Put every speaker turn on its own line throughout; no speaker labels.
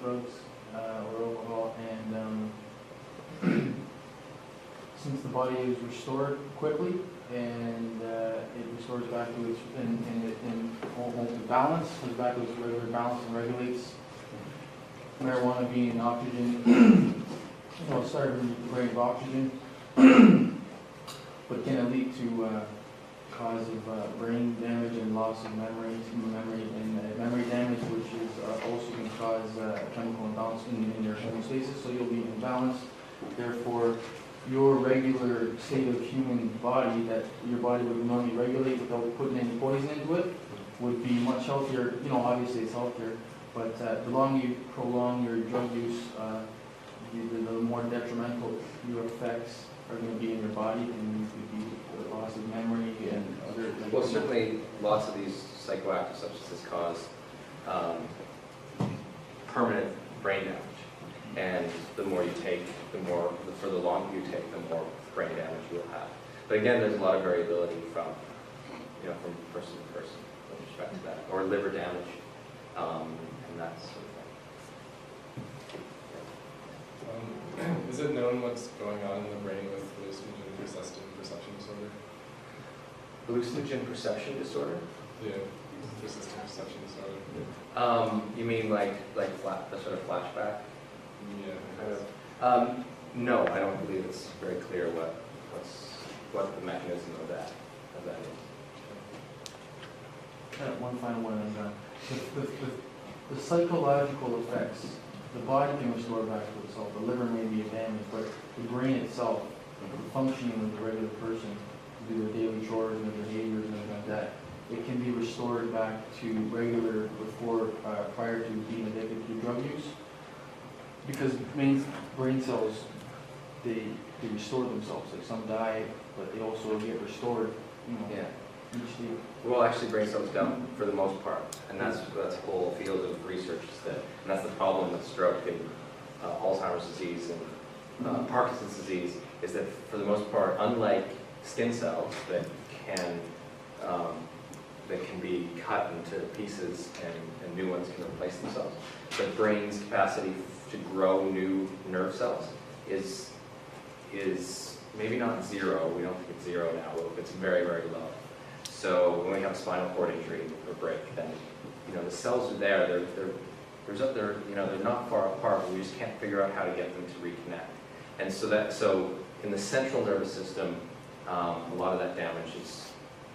drugs or alcohol, and since the body is restored quickly and it restores back to its in balance, goes back to its regular balance and regulates marijuana being oxygen, started with the brain of oxygen, but can it lead to cause of brain damage and loss of memory, and memory damage, which is also can cause chemical imbalance in your homeostasis, so you'll be imbalanced. Therefore, your regular state of human body that your body would normally regulate without putting any poison into it would be much healthier. Obviously it's healthier, but the longer you prolong your drug use, the more detrimental your effects are going to be in your body, and you could be the loss of memory and other.
Well, certainly lots of these psychoactive substances cause permanent brain damage. And the more you take, for the longer you take, the more brain damage you'll have. But again, there's a lot of variability from person to person with respect to that, or liver damage, and that sort of thing.
Is it known what's going on in the brain with hallucinogen perception disorder?
Hallucinogen perception disorder?
Yeah, persistent perception disorder.
You mean like a sort of flashback?
Yeah.
No, I don't believe it's very clear what the mechanism of that is.
One final one is the psychological effects. The body can restore back to itself. The liver may be damaged, but the brain itself, the functioning of the regular person, to do their daily chores and their behaviors and everything like that, it can be restored back to regular prior to being addicted to drug use. Because many brain cells, they restore themselves. Like some die, but they also get restored.
Yeah.
Each day.
Well, actually, brain cells don't, for the most part, and that's a whole field of research. And that's the problem with stroke and Alzheimer's disease and Parkinson's disease, is that for the most part, unlike skin cells that can be cut into pieces and new ones can replace themselves, the brain's capacity to grow new nerve cells is maybe not zero. We don't think it's zero now. It's very, very low. So when we have a spinal cord injury or break, then the cells are there. They're not far apart, but we just can't figure out how to get them to reconnect. And so in the central nervous system, a lot of that damage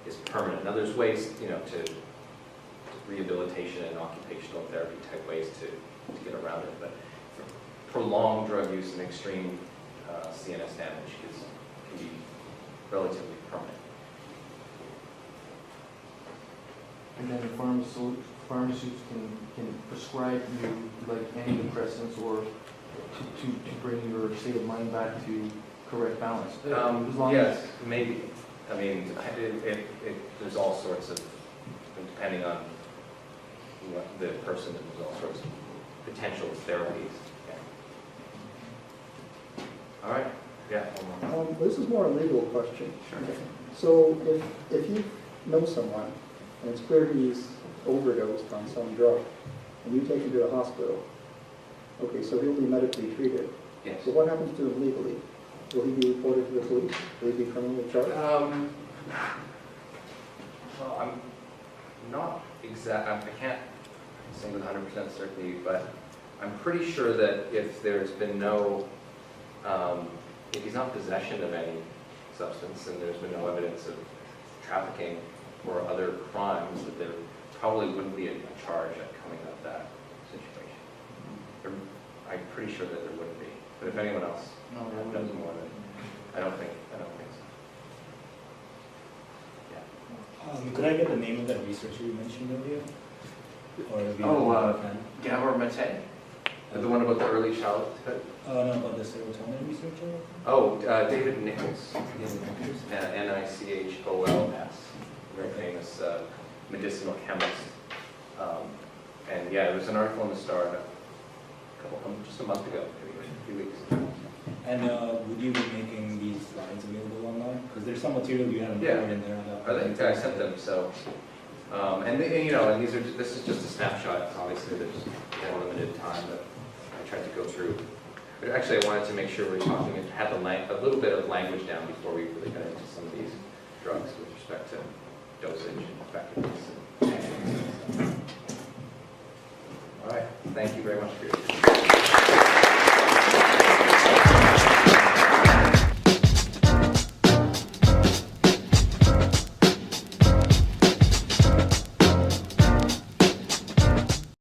is permanent. Now there's ways to rehabilitation and occupational therapy type ways to get around it, but prolonged drug use and extreme CNS damage can be relatively permanent.
And then the pharmaceutists can prescribe you like antidepressants or to bring your state of mind back to correct balance.
Yes, maybe. I mean, there's all sorts of, depending on the person, there's all sorts of potential therapies. Yeah. All right. Yeah.
This is more a legal question.
Sure.
So if you know someone and it's clear he's overdosed on some drug, and you take him to the hospital, okay, so he'll be medically treated.
Yes.
So what happens to him legally? Will he be reported to the police? Will he be criminally charged?
Well, I'm not exact. I can't say with 100% certainty, but I'm pretty sure that if there's been no, if he's not in possession of any substance and there's been no evidence of trafficking or other crimes, that there probably wouldn't be a charge at coming out of that situation. I'm pretty sure that there wouldn't be. But if anyone else knows more, then I don't think so. Yeah.
Could I get the name of that researcher you mentioned earlier? Or
Gabor Mate, the one about the early childhood.
No, about the serotonin researcher.
Oh, David Nichols, Nichols, very famous medicinal chemist. And yeah, there was an article in the Star just a month ago, maybe a few weeks.
And would you be making these slides available online? Because there's some material you haven't covered in there.
I think I sent them, so And this is just a snapshot. Obviously, we had a limited time, but I tried to go through. But actually, I wanted to make sure we're talking and have a little bit of language down before we really got into some of these drugs with respect to dosage and effectiveness. All right. Thank you very much for your attention.